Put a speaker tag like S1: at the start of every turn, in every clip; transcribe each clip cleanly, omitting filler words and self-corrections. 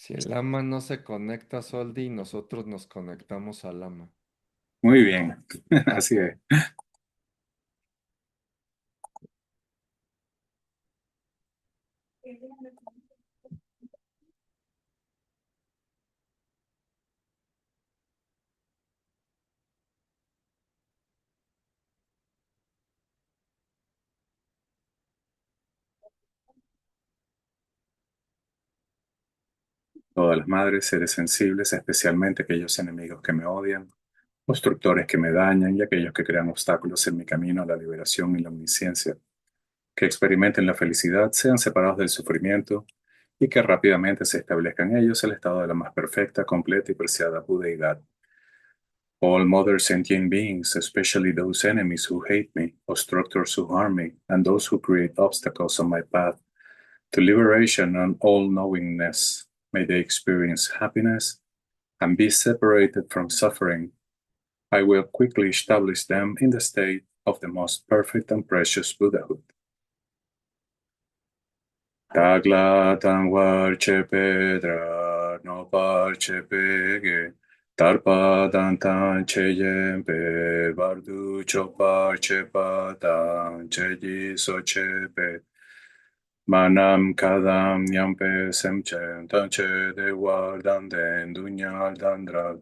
S1: Si el ama no se conecta a Soldi, nosotros nos conectamos al ama.
S2: Muy bien, así es. Todas las madres, seres sensibles, especialmente aquellos enemigos que me odian, constructores que me dañan y aquellos que crean obstáculos en mi camino a la liberación y la omnisciencia, que experimenten la felicidad, sean separados del sufrimiento y que rápidamente se establezca en ellos el estado de la más perfecta, completa y preciada budeidad. All mother sentient beings, especially those enemies who hate me, obstructors who harm me, and those who create obstacles on my path, to liberation and all-knowingness, may they experience happiness and be separated from suffering. I will quickly establish them in the state of the most perfect and precious Buddhahood. Tagla tangwar pedra no parche pege, tarpa dantan cheyen pe bardu choparche patan cheyi sochepe. Manam kadam nyampe semchen tanche de wardan den dunyal dandral.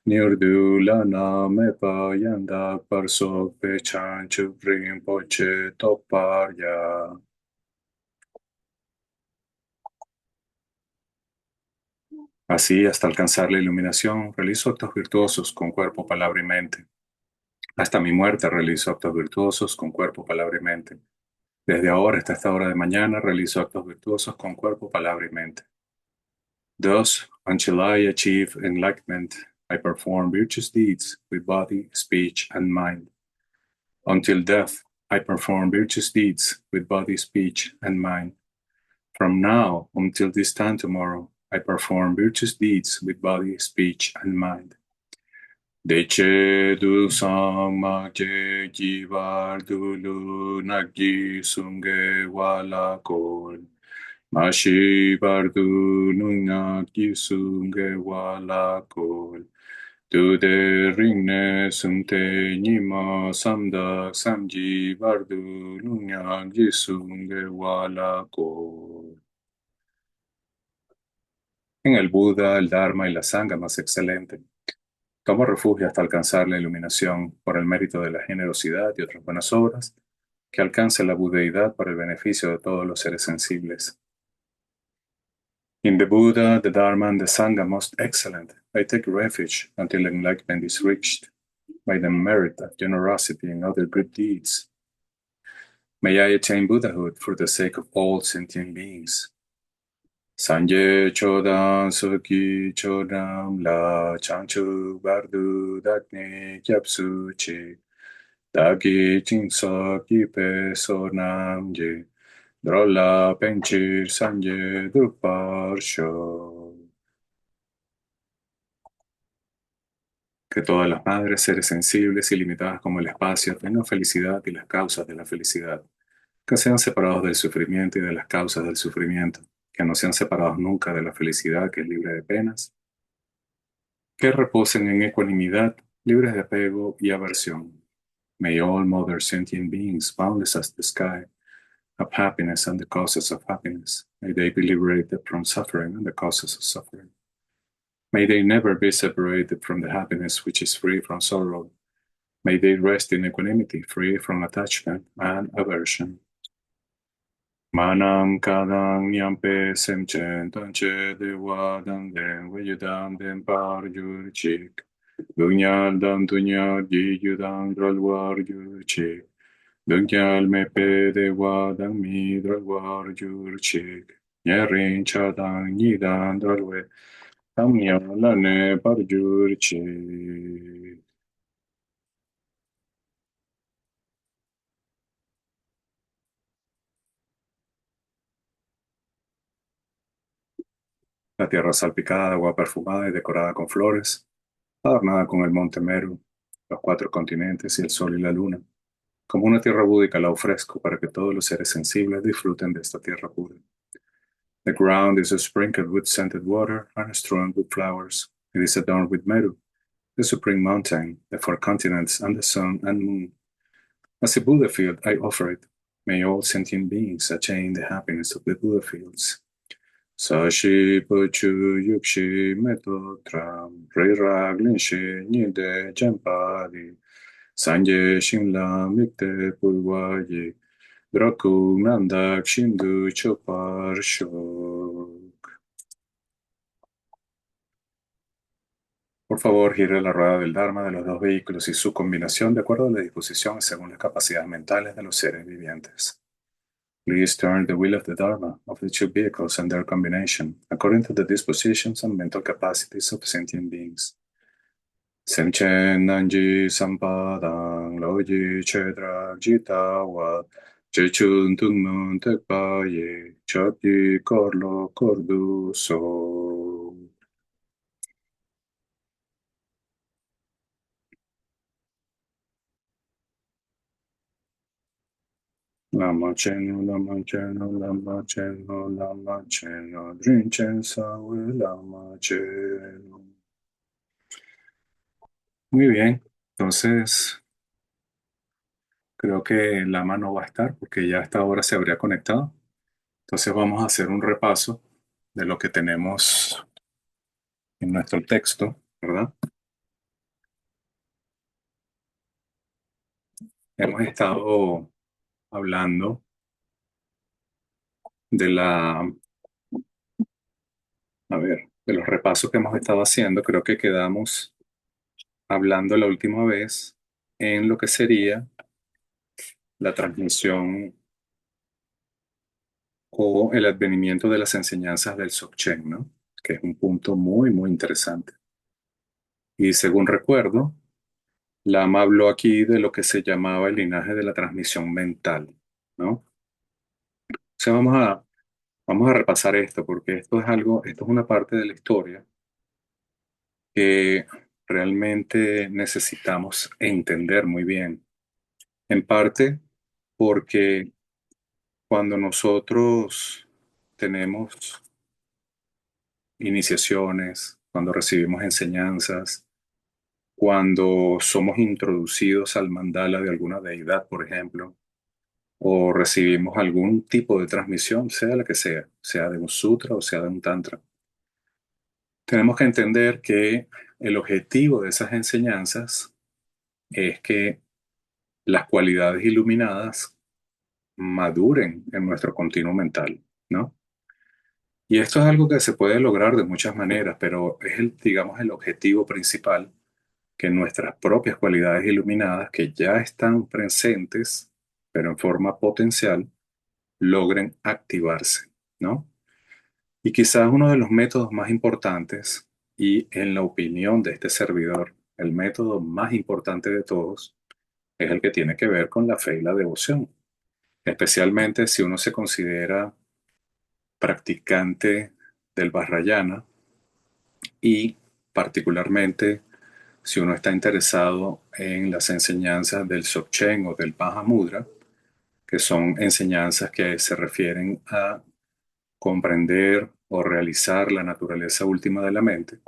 S2: Nirdula name pa yanda parso pe chanchu poche toparya. Así, hasta alcanzar la iluminación, realizo actos virtuosos con cuerpo, palabra y mente. Hasta mi muerte realizo actos virtuosos con cuerpo, palabra y mente. Desde ahora hasta esta hora de mañana realizo actos virtuosos con cuerpo, palabra y mente. Thus, until I achieve enlightenment, I perform virtuous deeds with body, speech, and mind. Until death, I perform virtuous deeds with body, speech, and mind. From now until this time tomorrow, I perform virtuous deeds with body, speech, and mind. Deche du sang mak je jivar du lu nagi sunge wala kol. Mashi bardu nunagi sunge wala kol. Du de ringne sunte nima samdak samji bardu nunagi sunge wala kol. En el Buda, el Dharma y la Sangha más excelente. Tomo refugio hasta alcanzar la iluminación por el mérito de la generosidad y otras buenas obras, que alcance la budeidad para el beneficio de todos los seres sensibles. In the Buddha, the Dharma, and the Sangha most excellent, I take refuge until enlightenment is reached by the merit of generosity and other good deeds. May I attain Buddhahood for the sake of all sentient beings. Sanje chodan suki chodam la chanchu bardu dakne kyapsu chi dagi chinsa kipe sonam je drolla penchir sanje duparsho. Que todas las madres, seres sensibles y limitadas como el espacio, tengan felicidad y las causas de la felicidad, que sean separados del sufrimiento y de las causas del sufrimiento, que no sean separados nunca de la felicidad que es libre de penas, que reposen en ecuanimidad, libres de apego y aversión. May all mother sentient beings, boundless as the sky, have happiness and the causes of happiness. May they be liberated from suffering and the causes of suffering. May they never be separated from the happiness which is free from sorrow. May they rest in equanimity, free from attachment and aversion. Manam kadang nyampe semchen tanche dewa dan den weyudan den par yurchik. Dunyal dan dunyal yi yudan dralwar yurchik. Dunyal mepe dewa dan mi dralwar yurchik. Nyerin chadang nidan dralwe. Tamyalane par yurchik. La tierra salpicada de agua perfumada y decorada con flores, adornada con el monte Meru, los cuatro continentes y el sol y la luna. Como una tierra búdica la ofrezco para que todos los seres sensibles disfruten de esta tierra pura. The ground is sprinkled with scented water and strewn with flowers. It is adorned with Meru, the supreme mountain, the four continents, and the sun and moon. As a Buddha field, I offer it. May all sentient beings attain the happiness of the Buddha fields. Sashi Pachu Yukshi Metotram Reiraglin Shi Nide Jampadi Sanje Shinla Mikte Purvayi Draku Nandak Shindu Chopar Shok. Por favor, gire la rueda del Dharma de los dos vehículos y su combinación de acuerdo a la disposición según las capacidades mentales de los seres vivientes. Please turn the wheel of the Dharma of the two vehicles and their combination according to the dispositions and mental capacities of sentient beings. Semchen Nanji Sampadang Loji Chedrak Jitawa Chechun Tungmun Tekpaye Chapyi Korlo Kordu So. Lama Cheno, Lama Cheno, Lama Cheno, Lama Cheno, Drinchen Sawe, Lama Cheno. Muy bien, entonces creo que Lama no va a estar porque ya a esta hora se habría conectado. Entonces vamos a hacer un repaso de lo que tenemos en nuestro texto, ¿verdad? Hemos estado hablando de de los repasos que hemos estado haciendo. Creo que quedamos hablando la última vez en lo que sería la transmisión o el advenimiento de las enseñanzas del Dzogchen, ¿no? Que es un punto muy, muy interesante. Y según recuerdo, Lama habló aquí de lo que se llamaba el linaje de la transmisión mental, ¿no? O sea, vamos a repasar esto, porque esto es una parte de la historia que realmente necesitamos entender muy bien. En parte porque cuando nosotros tenemos iniciaciones, cuando recibimos enseñanzas, cuando somos introducidos al mandala de alguna deidad, por ejemplo, o recibimos algún tipo de transmisión, sea la que sea de un sutra o sea de un tantra. Tenemos que entender que el objetivo de esas enseñanzas es que las cualidades iluminadas maduren en nuestro continuo mental, ¿no? Y esto es algo que se puede lograr de muchas maneras, pero es digamos, el objetivo principal, que nuestras propias cualidades iluminadas, que ya están presentes, pero en forma potencial, logren activarse, ¿no? Y quizás uno de los métodos más importantes, y en la opinión de este servidor, el método más importante de todos, es el que tiene que ver con la fe y la devoción, especialmente si uno se considera practicante del Vajrayana y particularmente si uno está interesado en las enseñanzas del Dzogchen o del Mahamudra, que son enseñanzas que se refieren a comprender o realizar la naturaleza última de la mente,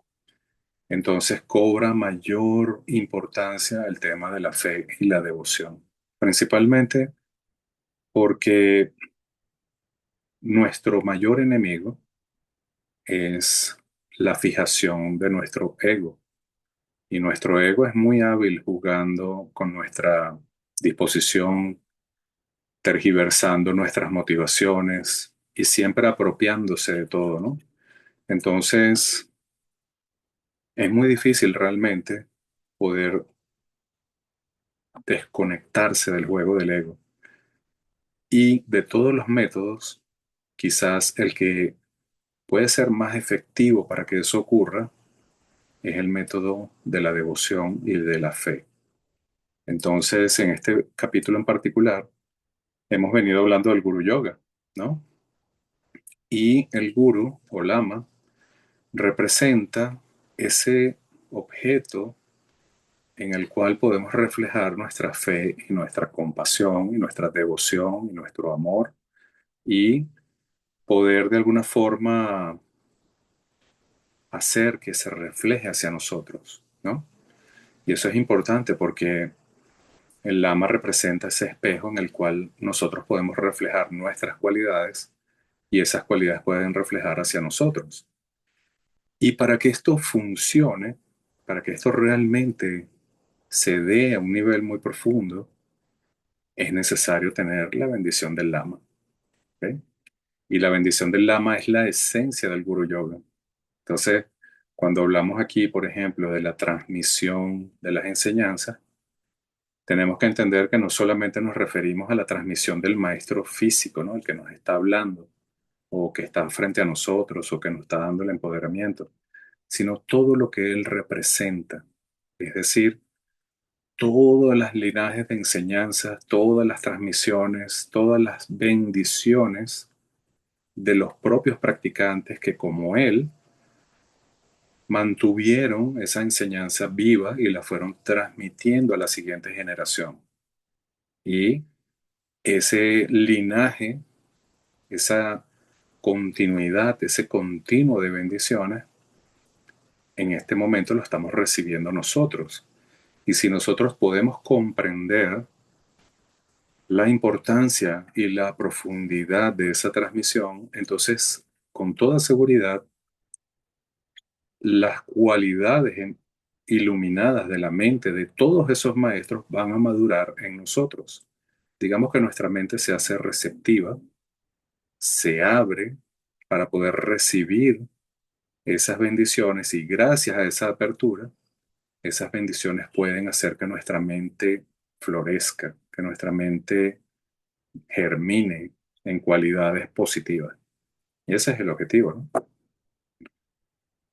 S2: entonces cobra mayor importancia el tema de la fe y la devoción, principalmente porque nuestro mayor enemigo es la fijación de nuestro ego. Y nuestro ego es muy hábil jugando con nuestra disposición, tergiversando nuestras motivaciones y siempre apropiándose de todo, ¿no? Entonces, es muy difícil realmente poder desconectarse del juego del ego. Y de todos los métodos, quizás el que puede ser más efectivo para que eso ocurra es el método de la devoción y de la fe. Entonces, en este capítulo en particular, hemos venido hablando del Guru Yoga, ¿no? Y el Guru o Lama representa ese objeto en el cual podemos reflejar nuestra fe y nuestra compasión y nuestra devoción y nuestro amor y poder de alguna forma hacer que se refleje hacia nosotros, ¿no? Y eso es importante porque el Lama representa ese espejo en el cual nosotros podemos reflejar nuestras cualidades y esas cualidades pueden reflejar hacia nosotros. Y para que esto funcione, para que esto realmente se dé a un nivel muy profundo, es necesario tener la bendición del Lama. ¿Ok? Y la bendición del Lama es la esencia del Guru Yoga. Entonces, cuando hablamos aquí, por ejemplo, de la transmisión de las enseñanzas, tenemos que entender que no solamente nos referimos a la transmisión del maestro físico, ¿no? El que nos está hablando, o que está frente a nosotros, o que nos está dando el empoderamiento, sino todo lo que él representa. Es decir, todas las linajes de enseñanzas, todas las transmisiones, todas las bendiciones de los propios practicantes que como él mantuvieron esa enseñanza viva y la fueron transmitiendo a la siguiente generación. Y ese linaje, esa continuidad, ese continuo de bendiciones, en este momento lo estamos recibiendo nosotros. Y si nosotros podemos comprender la importancia y la profundidad de esa transmisión, entonces, con toda seguridad, las cualidades iluminadas de la mente de todos esos maestros van a madurar en nosotros. Digamos que nuestra mente se hace receptiva, se abre para poder recibir esas bendiciones y gracias a esa apertura, esas bendiciones pueden hacer que nuestra mente florezca, que nuestra mente germine en cualidades positivas. Y ese es el objetivo, ¿no?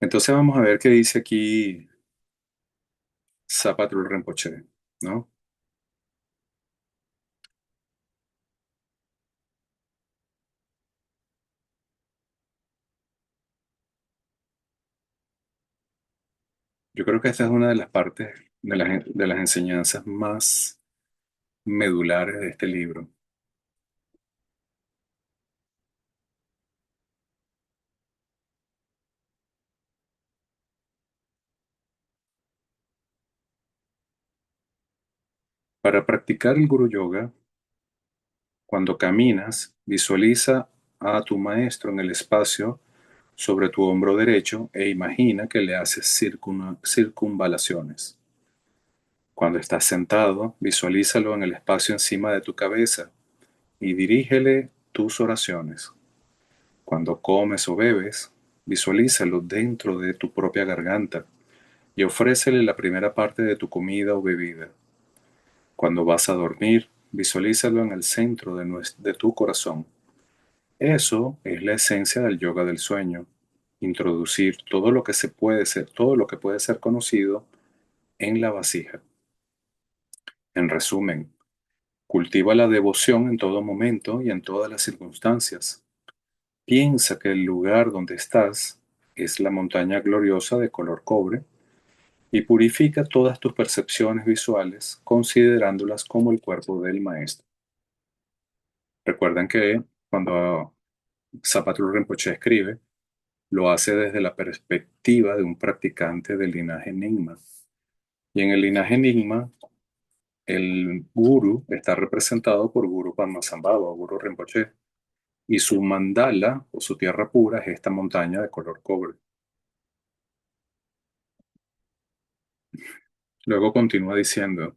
S2: Entonces vamos a ver qué dice aquí Zapatul Rinpoche, ¿no? Yo creo que esta es una de las partes de las enseñanzas más medulares de este libro. Para practicar el Guru Yoga, cuando caminas, visualiza a tu maestro en el espacio sobre tu hombro derecho e imagina que le haces circunvalaciones. Cuando estás sentado, visualízalo en el espacio encima de tu cabeza y dirígele tus oraciones. Cuando comes o bebes, visualízalo dentro de tu propia garganta y ofrécele la primera parte de tu comida o bebida. Cuando vas a dormir, visualízalo en el centro de tu corazón. Eso es la esencia del yoga del sueño. Introducir todo lo que puede ser conocido en la vasija. En resumen, cultiva la devoción en todo momento y en todas las circunstancias. Piensa que el lugar donde estás es la montaña gloriosa de color cobre y purifica todas tus percepciones visuales considerándolas como el cuerpo del maestro. Recuerden que cuando Zapatul Rinpoche escribe, lo hace desde la perspectiva de un practicante del linaje Nyingma. Y en el linaje Nyingma, el guru está representado por Guru Padmasambhava o Guru Rinpoche, y su mandala o su tierra pura es esta montaña de color cobre. Luego continúa diciendo,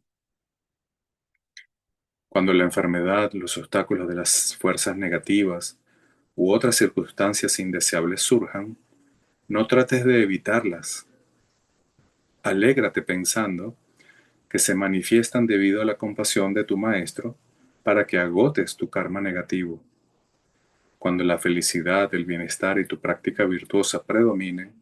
S2: cuando la enfermedad, los obstáculos de las fuerzas negativas u otras circunstancias indeseables surjan, no trates de evitarlas. Alégrate pensando que se manifiestan debido a la compasión de tu maestro para que agotes tu karma negativo. Cuando la felicidad, el bienestar y tu práctica virtuosa predominen,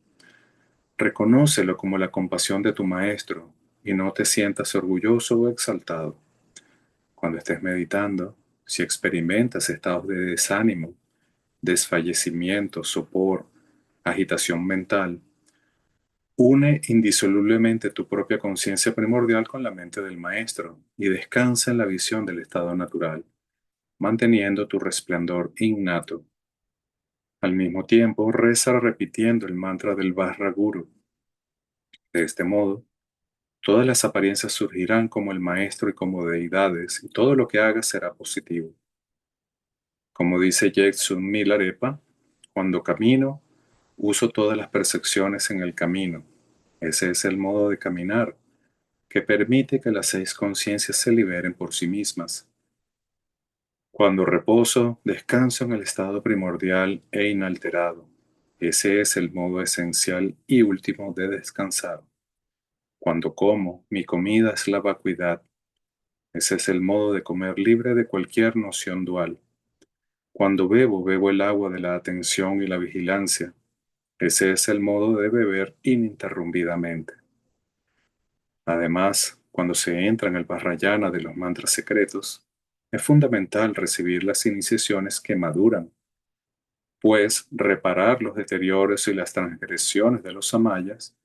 S2: reconócelo como la compasión de tu maestro y no te sientas orgulloso o exaltado. Cuando estés meditando, si experimentas estados de desánimo, desfallecimiento, sopor, agitación mental, une indisolublemente tu propia conciencia primordial con la mente del maestro y descansa en la visión del estado natural, manteniendo tu resplandor innato. Al mismo tiempo, reza repitiendo el mantra del Vajra Guru. De este modo, todas las apariencias surgirán como el maestro y como deidades, y todo lo que haga será positivo. Como dice Jetsun Milarepa, cuando camino, uso todas las percepciones en el camino. Ese es el modo de caminar que permite que las seis conciencias se liberen por sí mismas. Cuando reposo, descanso en el estado primordial e inalterado. Ese es el modo esencial y último de descansar. Cuando como, mi comida es la vacuidad. Ese es el modo de comer libre de cualquier noción dual. Cuando bebo, bebo el agua de la atención y la vigilancia. Ese es el modo de beber ininterrumpidamente. Además, cuando se entra en el Vajrayana de los mantras secretos, es fundamental recibir las iniciaciones que maduran, pues reparar los deterioros y las transgresiones de los samayas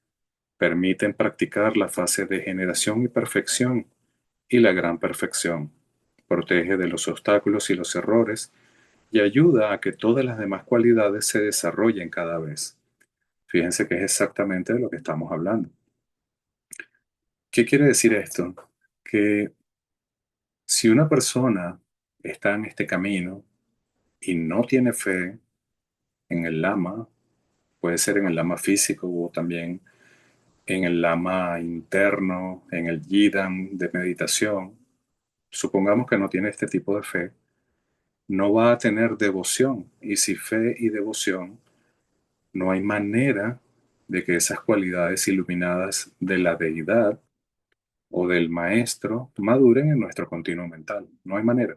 S2: permiten practicar la fase de generación y perfección y la gran perfección. Protege de los obstáculos y los errores y ayuda a que todas las demás cualidades se desarrollen cada vez. Fíjense que es exactamente de lo que estamos hablando. ¿Qué quiere decir esto? Que si una persona está en este camino y no tiene fe en el Lama, puede ser en el Lama físico o también en el Lama interno, en el Yidam de meditación, supongamos que no tiene este tipo de fe, no va a tener devoción. Y si fe y devoción, no hay manera de que esas cualidades iluminadas de la deidad o del maestro maduren en nuestro continuo mental. No hay manera.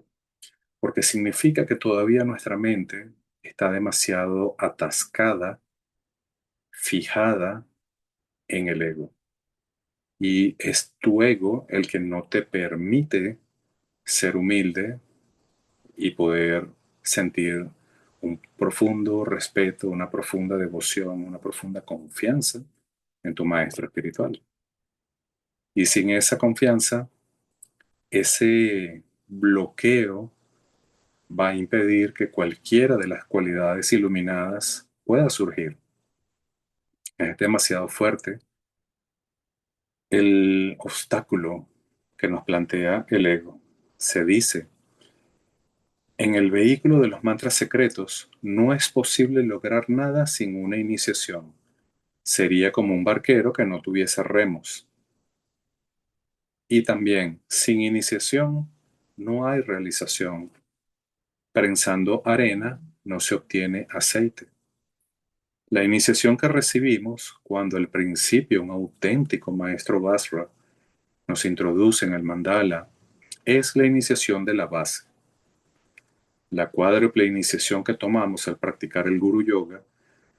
S2: Porque significa que todavía nuestra mente está demasiado atascada, fijada en el ego. Y es tu ego el que no te permite ser humilde y poder sentir un profundo respeto, una profunda devoción, una profunda confianza en tu maestro espiritual. Y sin esa confianza, ese bloqueo va a impedir que cualquiera de las cualidades iluminadas pueda surgir. Es demasiado fuerte el obstáculo que nos plantea el ego. Se dice, en el vehículo de los mantras secretos no es posible lograr nada sin una iniciación. Sería como un barquero que no tuviese remos. Y también, sin iniciación no hay realización. Prensando arena no se obtiene aceite. La iniciación que recibimos cuando al principio un auténtico maestro Basra nos introduce en el mandala es la iniciación de la base. La cuádruple iniciación que tomamos al practicar el Guru Yoga,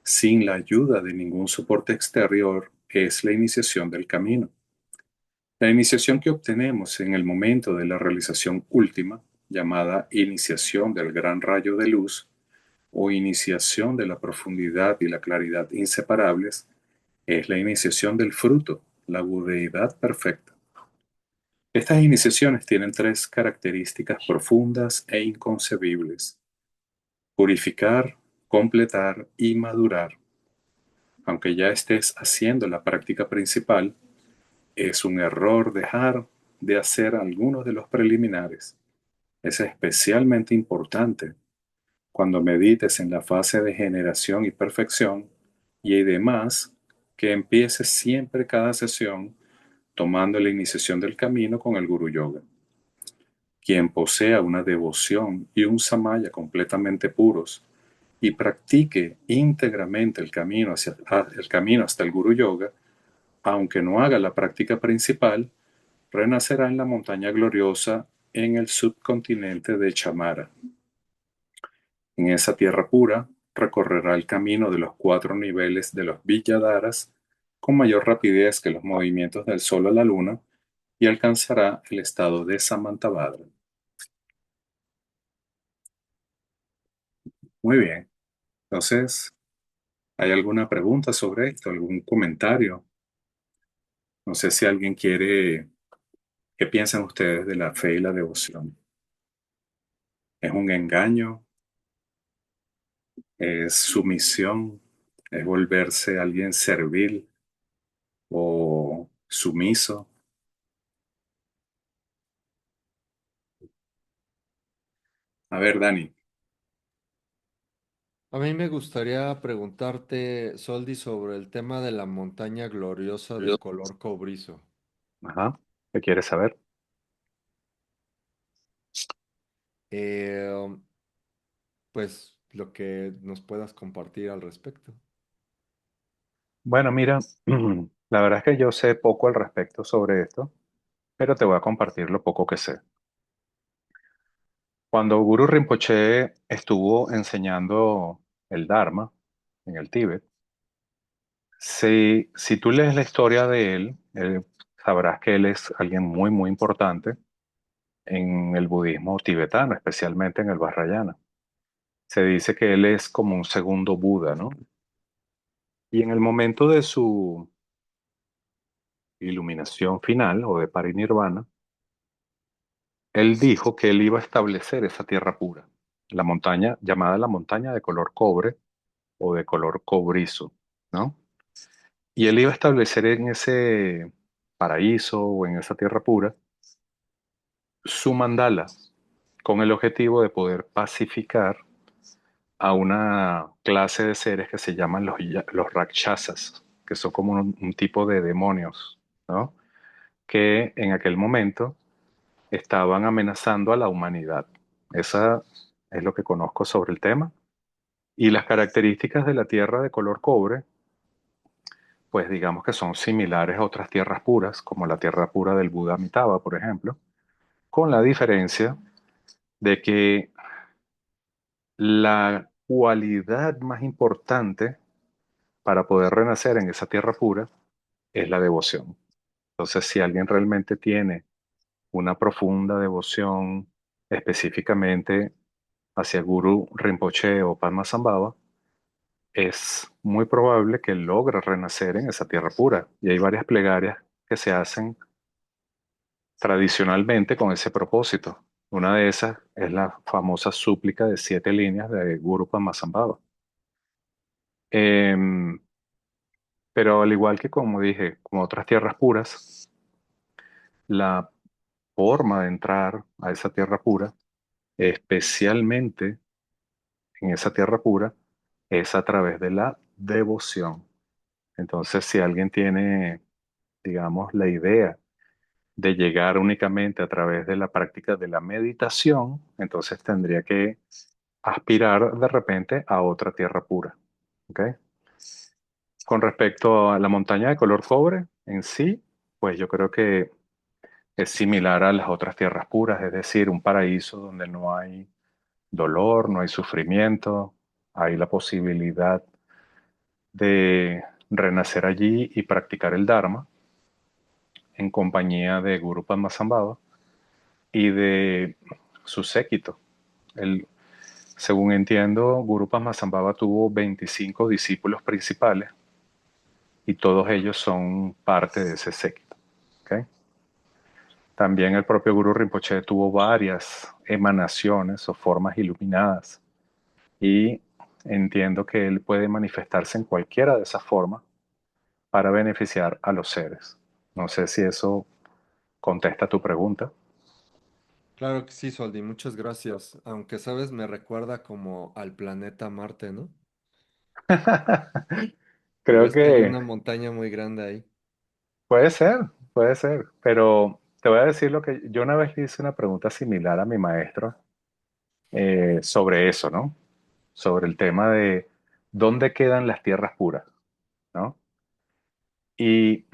S2: sin la ayuda de ningún soporte exterior, es la iniciación del camino. La iniciación que obtenemos en el momento de la realización última, llamada iniciación del gran rayo de luz o iniciación de la profundidad y la claridad inseparables, es la iniciación del fruto, la budeidad perfecta. Estas iniciaciones tienen tres características profundas e inconcebibles: purificar, completar y madurar. Aunque ya estés haciendo la práctica principal, es un error dejar de hacer algunos de los preliminares. Es especialmente importante cuando medites en la fase de generación y perfección y además que empieces siempre cada sesión tomando la iniciación del camino con el Guru Yoga. Quien posea una devoción y un samaya completamente puros y practique íntegramente el camino hasta el Guru Yoga, aunque no haga la práctica principal, renacerá en la montaña gloriosa en el subcontinente de Chamara. En esa tierra pura, recorrerá el camino de los cuatro niveles de los Villadaras con mayor rapidez que los movimientos del Sol a la Luna y alcanzará el estado de Samantabhadra. Muy bien. Entonces, ¿hay alguna pregunta sobre esto? ¿Algún comentario? No sé si alguien quiere, ¿qué piensan ustedes de la fe y la devoción? ¿Es un engaño? es sumisión, es volverse alguien servil o sumiso. A ver, Dani.
S1: A mí me gustaría preguntarte, Soldi, sobre el tema de la montaña gloriosa de color cobrizo.
S2: Ajá. ¿Qué quieres saber?
S1: Eh, pues lo que nos puedas compartir al respecto.
S2: Bueno, mira, la verdad es que yo sé poco al respecto sobre esto, pero te voy a compartir lo poco que sé. Cuando Guru Rinpoche estuvo enseñando el Dharma en el Tíbet, si tú lees la historia de él, sabrás que él es alguien muy, muy importante en el budismo tibetano, especialmente en el Vajrayana. Se dice que él es como un segundo Buda, ¿no? Y en el momento de su iluminación final o de parinirvana, él dijo que él iba a establecer esa tierra pura, la montaña llamada la montaña de color cobre o de color cobrizo, ¿no? Y él iba a establecer en ese paraíso o en esa tierra pura su mandala con el objetivo de poder pacificar a una clase de seres que se llaman los rakshasas, que son como un tipo de demonios, ¿no? Que en aquel momento estaban amenazando a la humanidad. Esa es lo que conozco sobre el tema. Y las características de la tierra de color cobre, pues digamos que son similares a otras tierras puras, como la tierra pura del Buda Amitabha, por ejemplo, con la diferencia de que la cualidad más importante para poder renacer en esa tierra pura es la devoción. Entonces, si alguien realmente tiene una profunda devoción específicamente hacia Guru Rinpoche o Padmasambhava, es muy probable que logre renacer en esa tierra pura. Y hay varias plegarias que se hacen tradicionalmente con ese propósito. Una de esas es la famosa súplica de 7 líneas de Guru Padmasambhava. Em, pero al igual que como dije, con otras tierras puras, la forma de entrar a esa tierra pura, especialmente en esa tierra pura, es a través de la devoción. Entonces, si alguien tiene, digamos, la idea de llegar únicamente a través de la práctica de la meditación, entonces tendría que aspirar de repente a otra tierra pura. ¿Ok? Con respecto a la montaña de color cobre en sí, pues yo creo que es similar a las otras tierras puras, es decir, un paraíso donde no hay dolor, no hay sufrimiento, hay la posibilidad de renacer allí y practicar el Dharma en compañía de Guru Padmasambhava y de su séquito. El, según entiendo, Guru Padmasambhava tuvo 25 discípulos principales y todos ellos son parte de ese séquito. ¿Ok? También el propio Guru Rinpoche tuvo varias emanaciones o formas iluminadas y entiendo que él puede manifestarse en cualquiera de esas formas para beneficiar a los seres. No sé si eso contesta tu pregunta.
S1: Claro que sí, Soldi, muchas gracias. Aunque sabes, me recuerda como al planeta Marte, ¿no? Ya
S2: Creo
S1: ves que hay
S2: que
S1: una montaña muy grande ahí.
S2: puede ser, puede ser, pero te voy a decir lo que yo una vez le hice una pregunta similar a mi maestro sobre eso, ¿no? Sobre el tema de dónde quedan las tierras puras, ¿no? Y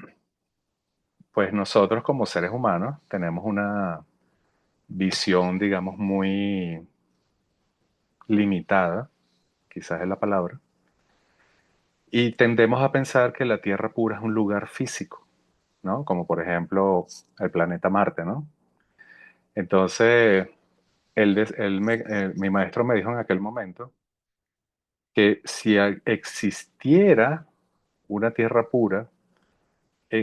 S2: pues nosotros como seres humanos tenemos una visión, digamos, muy limitada, quizás es la palabra, y tendemos a pensar que la tierra pura es un lugar físico, ¿no? Como por ejemplo el planeta Marte, ¿no? Entonces, mi maestro me dijo en aquel momento que si existiera una tierra pura,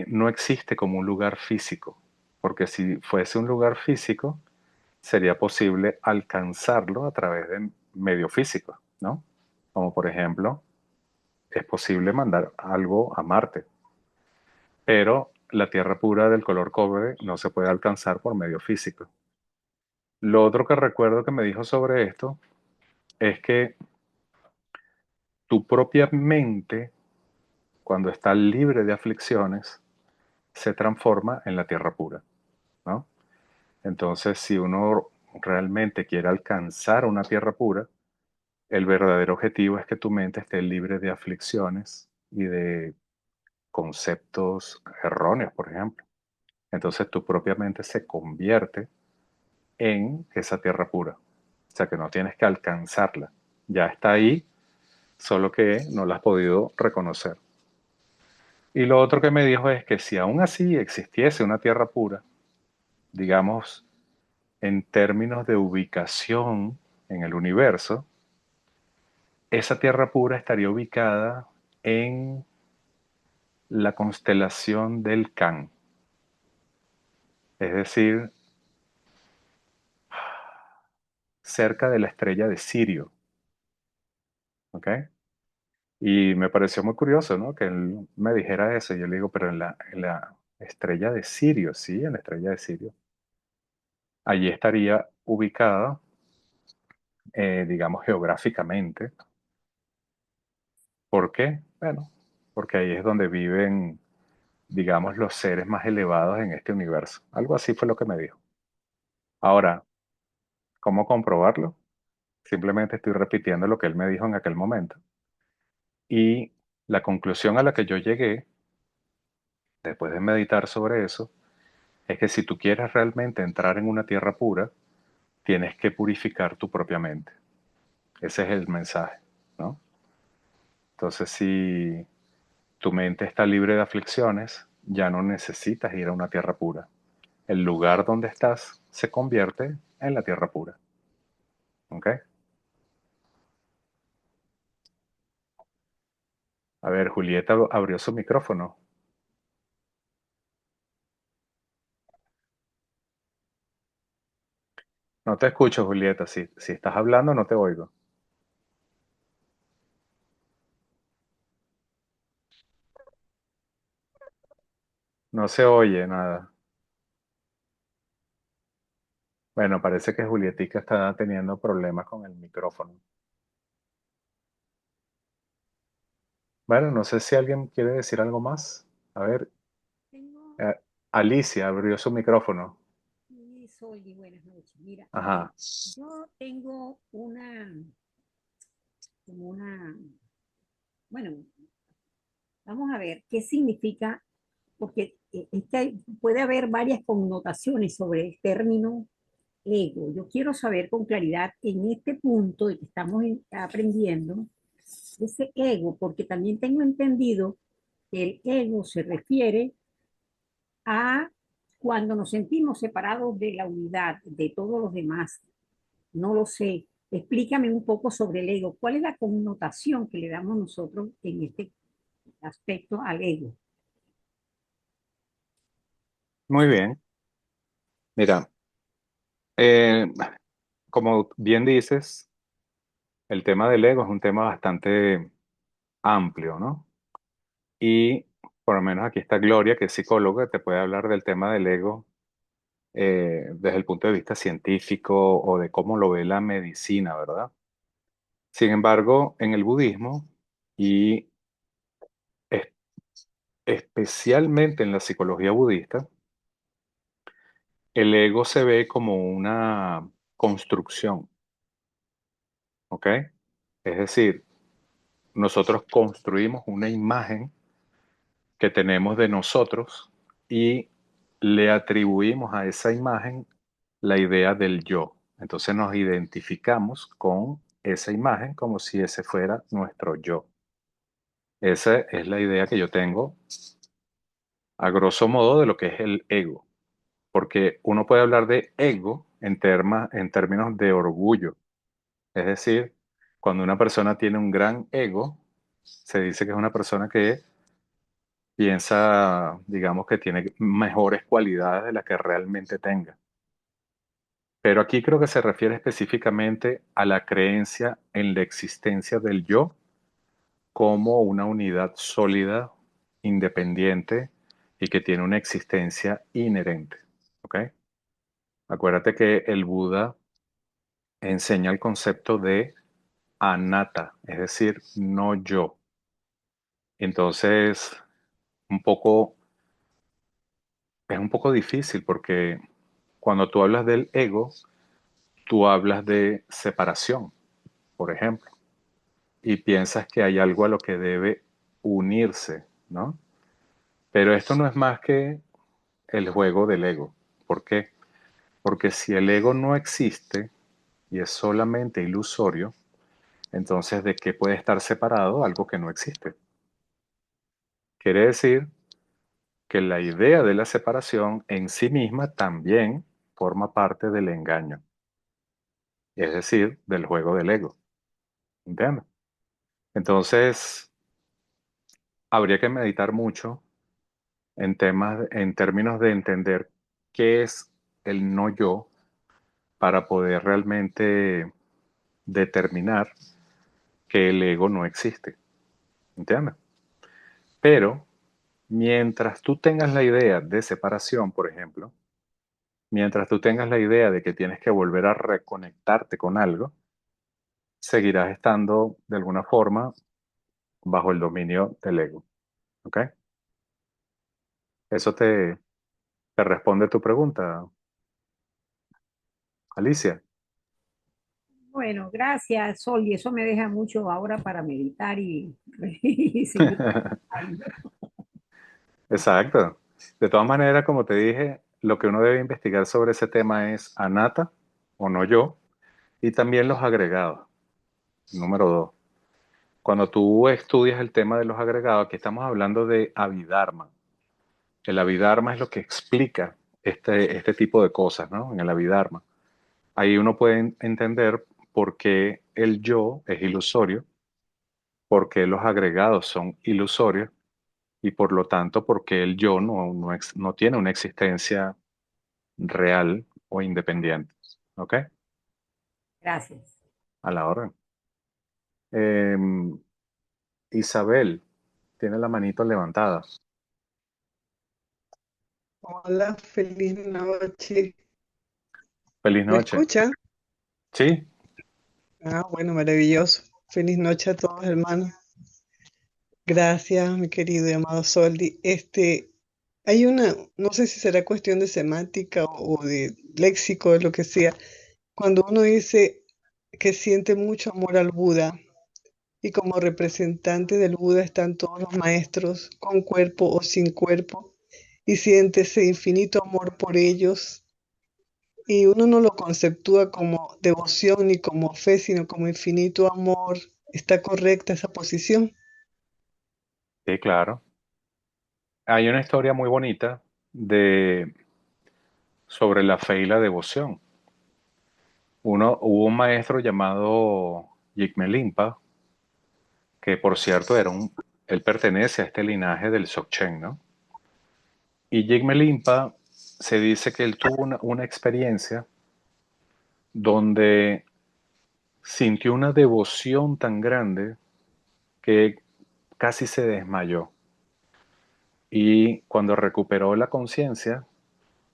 S2: no existe como un lugar físico, porque si fuese un lugar físico, sería posible alcanzarlo a través de medio físico, ¿no? como por ejemplo, es posible mandar algo a Marte, pero la tierra pura del color cobre no se puede alcanzar por medio físico. Lo otro que recuerdo que me dijo sobre esto es que tu propia mente, cuando está libre de aflicciones, se transforma en la tierra pura, ¿no? Entonces, si uno realmente quiere alcanzar una tierra pura, el verdadero objetivo es que tu mente esté libre de aflicciones y de conceptos erróneos, por ejemplo. Entonces, tu propia mente se convierte en esa tierra pura. O sea, que no tienes que alcanzarla. Ya está ahí, solo que no la has podido reconocer. Y lo otro que me dijo es que si aún así existiese una tierra pura, digamos, en términos de ubicación en el universo, esa tierra pura estaría ubicada en la constelación del Can, es decir, cerca de la estrella de Sirio, ¿ok? Y me pareció muy curioso, ¿no? Que él me dijera eso. Yo le digo, pero en la estrella de Sirio, sí, en la estrella de Sirio. Allí estaría ubicada, digamos, geográficamente. ¿Por qué? Bueno, porque ahí es donde viven, digamos, los seres más elevados en este universo. Algo así fue lo que me dijo. Ahora, ¿cómo comprobarlo? Simplemente estoy repitiendo lo que él me dijo en aquel momento. Y la conclusión a la que yo llegué, después de meditar sobre eso, es que si tú quieres realmente entrar en una tierra pura, tienes que purificar tu propia mente. Ese es el mensaje, ¿no? Entonces, si tu mente está libre de aflicciones, ya no necesitas ir a una tierra pura. El lugar donde estás se convierte en la tierra pura. ¿Ok? A ver, Julieta abrió su micrófono. No te escucho, Julieta. Si estás hablando, no te oigo. No se oye nada. Bueno, parece que Julietica está teniendo problemas con el micrófono. Bueno, no sé si alguien quiere decir algo más. A ver,
S3: Tengo,
S2: eh, Alicia abrió su micrófono.
S3: y soy, buenas noches. Mira,
S2: Ajá.
S3: yo tengo como una, bueno, vamos a ver qué significa, porque es que puede haber varias connotaciones sobre el término ego. Yo quiero saber con claridad en este punto de que estamos aprendiendo ese ego, porque también tengo entendido que el ego se refiere a cuando nos sentimos separados de la unidad, de todos los demás. No lo sé. Explícame un poco sobre el ego. ¿Cuál es la connotación que le damos nosotros en este aspecto al ego?
S2: Muy bien. Mira, eh, como bien dices, el tema del ego es un tema bastante amplio, ¿no? Y por lo menos aquí está Gloria, que es psicóloga, te puede hablar del tema del ego desde el punto de vista científico o de cómo lo ve la medicina, ¿verdad? Sin embargo, en el budismo y es- especialmente en la psicología budista, el ego se ve como una construcción, ¿ok? Es decir, nosotros construimos una imagen que tenemos de nosotros y le atribuimos a esa imagen la idea del yo. Entonces nos identificamos con esa imagen como si ese fuera nuestro yo. Esa es la idea que yo tengo a grosso modo de lo que es el ego, porque uno puede hablar de ego en términos de orgullo. Es decir, cuando una persona tiene un gran ego, se dice que es una persona que piensa, digamos, que tiene mejores cualidades de las que realmente tenga. Pero aquí creo que se refiere específicamente a la creencia en la existencia del yo como una unidad sólida, independiente y que tiene una existencia inherente. ¿Ok? Acuérdate que el Buda enseña el concepto de anatta, es decir, no yo. Entonces, un poco, es un poco difícil porque cuando tú hablas del ego, tú hablas de separación, por ejemplo, y piensas que hay algo a lo que debe unirse, ¿no? Pero esto no es más que el juego del ego. ¿Por qué? Porque si el ego no existe y es solamente ilusorio, entonces ¿de qué puede estar separado algo que no existe? Quiere decir que la idea de la separación en sí misma también forma parte del engaño, es decir, del juego del ego. ¿Entiendes? Entonces, habría que meditar mucho en términos de entender qué es el no yo para poder realmente determinar que el ego no existe. ¿Entiendes? Pero mientras tú tengas la idea de separación, por ejemplo, mientras tú tengas la idea de que tienes que volver a reconectarte con algo, seguirás estando de alguna forma bajo el dominio del ego. ¿Ok? Eso te responde tu pregunta, Alicia.
S3: Bueno, gracias, Sol, y eso me deja mucho ahora para meditar y seguir trabajando.
S2: Exacto. De todas maneras, como te dije, lo que uno debe investigar sobre ese tema es anatta o no yo y también los agregados. Número dos. Cuando tú estudias el tema de los agregados, aquí estamos hablando de Abhidharma. El Abhidharma es lo que explica este tipo de cosas, ¿no? En el Abhidharma. Ahí uno puede entender por qué el yo es ilusorio, por qué los agregados son ilusorios y por lo tanto por qué el yo no tiene una existencia real o independiente. ¿Ok?
S3: Gracias.
S2: A la orden. Em, Isabel tiene la manito levantada.
S4: Hola, feliz noche.
S2: Feliz
S4: ¿Me
S2: noche.
S4: escuchan?
S2: Sí,
S4: Ah, bueno, maravilloso. Feliz noche a todos, hermanos. Gracias, mi querido y amado Soldi. Hay no sé si será cuestión de semántica o de léxico, de lo que sea, cuando uno dice que siente mucho amor al Buda y como representante del Buda están todos los maestros, con cuerpo o sin cuerpo, y siente ese infinito amor por ellos y uno no lo conceptúa como devoción ni como fe, sino como infinito amor. ¿Está correcta esa posición?
S2: sí, claro. Hay una historia muy bonita sobre la fe y la devoción. Hubo un maestro llamado Yigmelimpa, que por cierto él pertenece a este linaje del Dzogchen, ¿no? Y Yigmelimpa se dice que él tuvo una experiencia donde sintió una devoción tan grande que casi se desmayó. Y cuando recuperó la conciencia,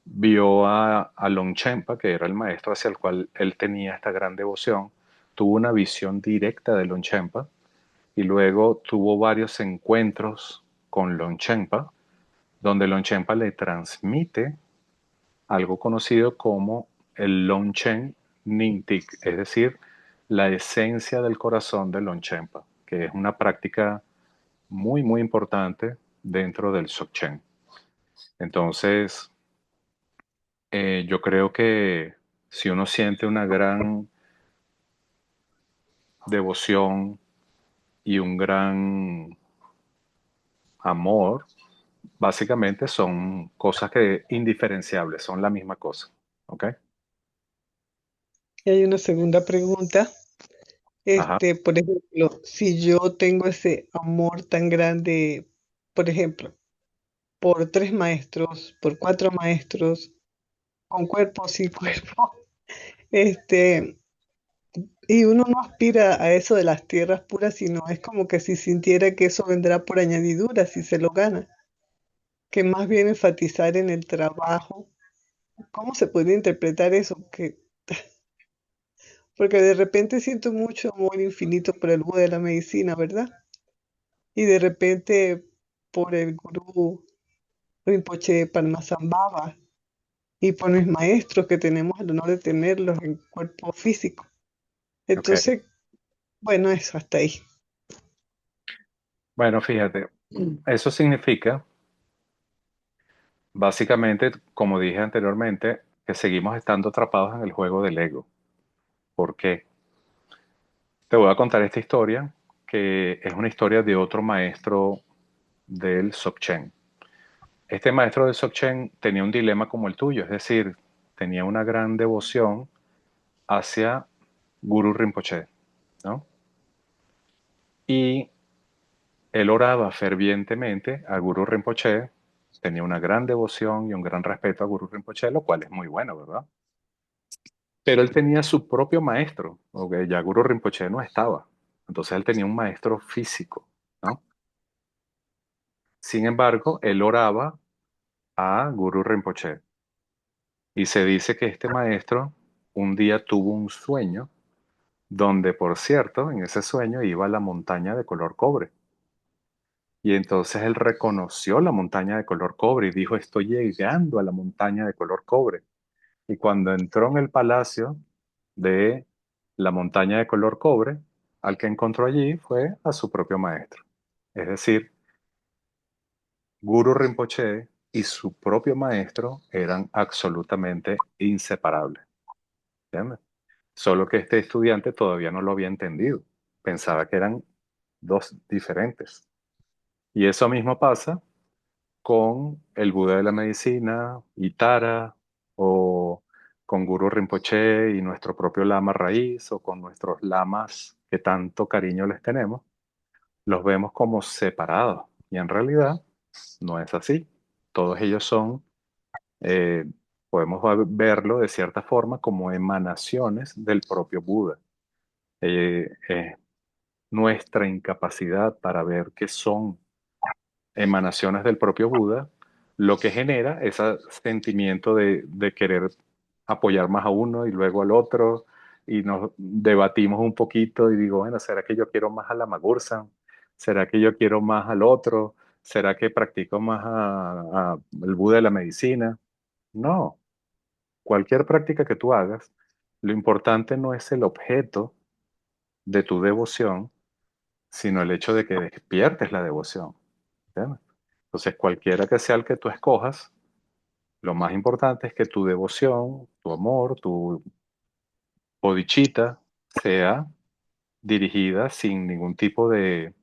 S2: vio a Longchenpa, que era el maestro hacia el cual él tenía esta gran devoción, tuvo una visión directa de Longchenpa y luego tuvo varios encuentros con Longchenpa, donde Longchenpa le transmite algo conocido como el Longchen Nyingtik, es decir, la esencia del corazón de Longchenpa, que es una práctica muy, muy importante dentro del Dzogchen. Entonces, yo creo que si uno siente una gran devoción y un gran amor, básicamente son cosas que indiferenciables, son la misma cosa. ¿Ok?
S4: Y hay una segunda pregunta.
S2: Ajá.
S4: Por ejemplo, si yo tengo ese amor tan grande, por ejemplo, por 3 maestros, por 4 maestros, con cuerpo o sin cuerpo, Este, y uno no aspira a eso de las tierras puras, sino es como que si sintiera que eso vendrá por añadidura, si se lo gana, que más bien enfatizar en el trabajo. ¿Cómo se puede interpretar eso? Porque de repente siento mucho amor infinito por el Buda de la medicina, ¿verdad? Y de repente por el Gurú Rinpoche Padmasambhava y por mis maestros que tenemos el honor de tenerlos en cuerpo físico.
S2: Ok.
S4: Entonces, bueno, eso hasta ahí.
S2: Bueno, fíjate, eso significa, básicamente, como dije anteriormente, que seguimos estando atrapados en el juego del ego. ¿Por qué? Te voy a contar esta historia, que es una historia de otro maestro del Dzogchen. Este maestro del Dzogchen tenía un dilema como el tuyo, es decir, tenía una gran devoción hacia Guru Rinpoche, ¿no? Y él oraba fervientemente a Guru Rinpoche, tenía una gran devoción y un gran respeto a Guru Rinpoche, lo cual es muy bueno, ¿verdad? Pero él tenía su propio maestro, ok, ya Guru Rinpoche no estaba. Entonces él tenía un maestro físico, ¿no? Sin embargo, él oraba a Guru Rinpoche. Y se dice que este maestro un día tuvo un sueño donde, por cierto, en ese sueño iba a la montaña de color cobre. Y entonces él reconoció la montaña de color cobre y dijo, estoy llegando a la montaña de color cobre. Y cuando entró en el palacio de la montaña de color cobre, al que encontró allí fue a su propio maestro. Es decir, Guru Rinpoche y su propio maestro eran absolutamente inseparables. ¿Entiendes? Solo que este estudiante todavía no lo había entendido. Pensaba que eran dos diferentes. Y eso mismo pasa con el Buda de la medicina, Itara, o con Guru Rinpoche y nuestro propio lama raíz, o con nuestros lamas que tanto cariño les tenemos, los vemos como separados. Y en realidad no es así. Todos ellos son, eh, podemos verlo de cierta forma como emanaciones del propio Buda. Es nuestra incapacidad para ver qué son emanaciones del propio Buda, lo que genera ese sentimiento de querer apoyar más a uno y luego al otro, y nos debatimos un poquito y digo, bueno, ¿será que yo quiero más a la Magursan? ¿Será que yo quiero más al otro? ¿Será que practico más a el Buda de la medicina? No, cualquier práctica que tú hagas, lo importante no es el objeto de tu devoción, sino el hecho de que despiertes la devoción. ¿Entiendes? Entonces, cualquiera que sea el que tú escojas, lo más importante es que tu devoción, tu amor, tu bodhicitta sea dirigida sin ningún tipo de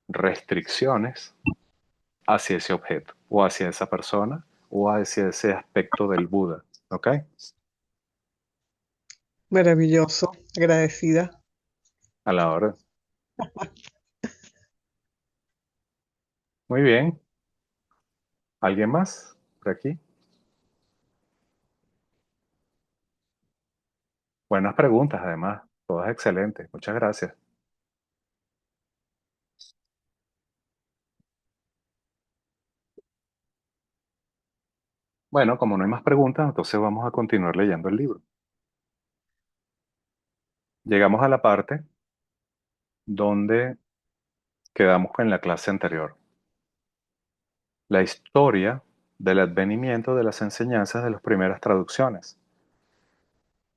S2: restricciones hacia ese objeto o hacia esa persona o hacia ese aspecto del Buda. ¿Ok?
S4: Maravilloso, agradecida.
S2: A la hora. Muy bien. ¿Alguien más por aquí? Buenas preguntas, además. Todas excelentes. Muchas gracias. Bueno, como no hay más preguntas, entonces vamos a continuar leyendo el libro. Llegamos a la parte donde quedamos en la clase anterior. La historia del advenimiento de las enseñanzas de las primeras traducciones.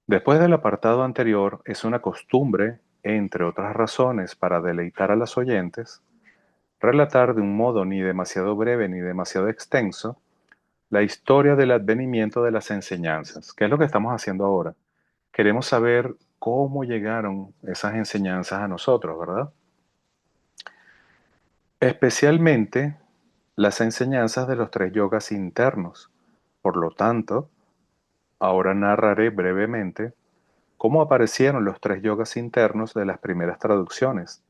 S2: Después del apartado anterior, es una costumbre, entre otras razones para deleitar a los oyentes, relatar de un modo ni demasiado breve ni demasiado extenso la historia del advenimiento de las enseñanzas. ¿Qué es lo que estamos haciendo ahora? Queremos saber cómo llegaron esas enseñanzas a nosotros, ¿verdad? Especialmente las enseñanzas de los tres yogas internos. Por lo tanto, ahora narraré brevemente cómo aparecieron los tres yogas internos de las primeras traducciones,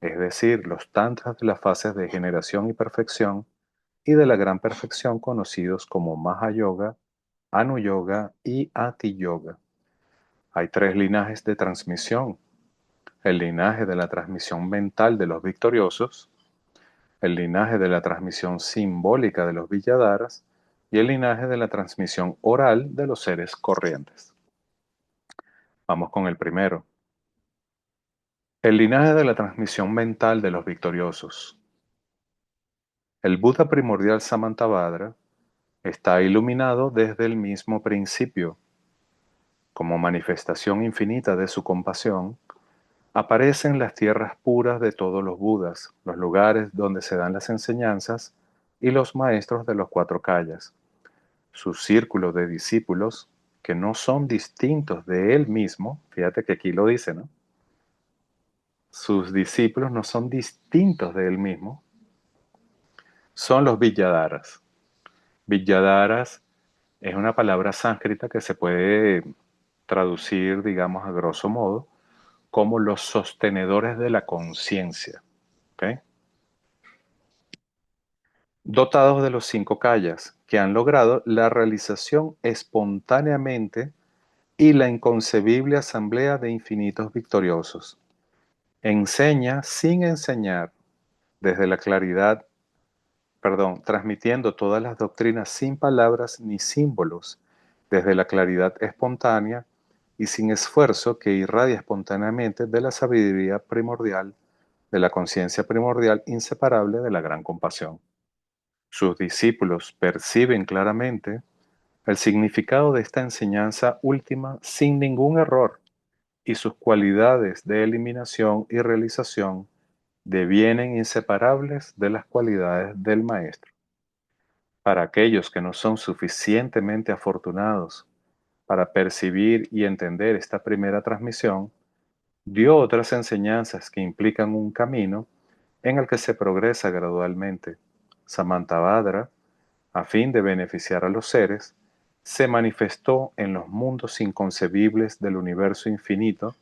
S2: es decir, los tantras de las fases de generación y perfección y de la gran perfección conocidos como Maha Yoga, Anu Yoga y Ati Yoga. Hay tres linajes de transmisión: el linaje de la transmisión mental de los victoriosos, el linaje de la transmisión simbólica de los Villadaras y el linaje de la transmisión oral de los seres corrientes. Vamos con el primero. El linaje de la transmisión mental de los victoriosos. El Buda primordial Samantabhadra está iluminado desde el mismo principio. Como manifestación infinita de su compasión, aparecen las tierras puras de todos los Budas, los lugares donde se dan las enseñanzas y los maestros de los cuatro kayas, su círculo de discípulos que no son distintos de él mismo. Fíjate que aquí lo dice, ¿no? Sus discípulos no son distintos de él mismo, son los Villadaras. Villadaras es una palabra sánscrita que se puede traducir, digamos, a grosso modo, como los sostenedores de la conciencia. ¿Ok? Dotados de los cinco kayas, que han logrado la realización espontáneamente y la inconcebible asamblea de infinitos victoriosos. Enseña sin enseñar, desde la claridad, transmitiendo todas las doctrinas sin palabras ni símbolos, desde la claridad espontánea y sin esfuerzo que irradia espontáneamente de la sabiduría primordial, de la conciencia primordial inseparable de la gran compasión. Sus discípulos perciben claramente el significado de esta enseñanza última sin ningún error, y sus cualidades de eliminación y realización devienen inseparables de las cualidades del Maestro. Para aquellos que no son suficientemente afortunados para percibir y entender esta primera transmisión, dio otras enseñanzas que implican un camino en el que se progresa gradualmente. Samantabhadra, a fin de beneficiar a los seres, se manifestó en los mundos inconcebibles del universo infinito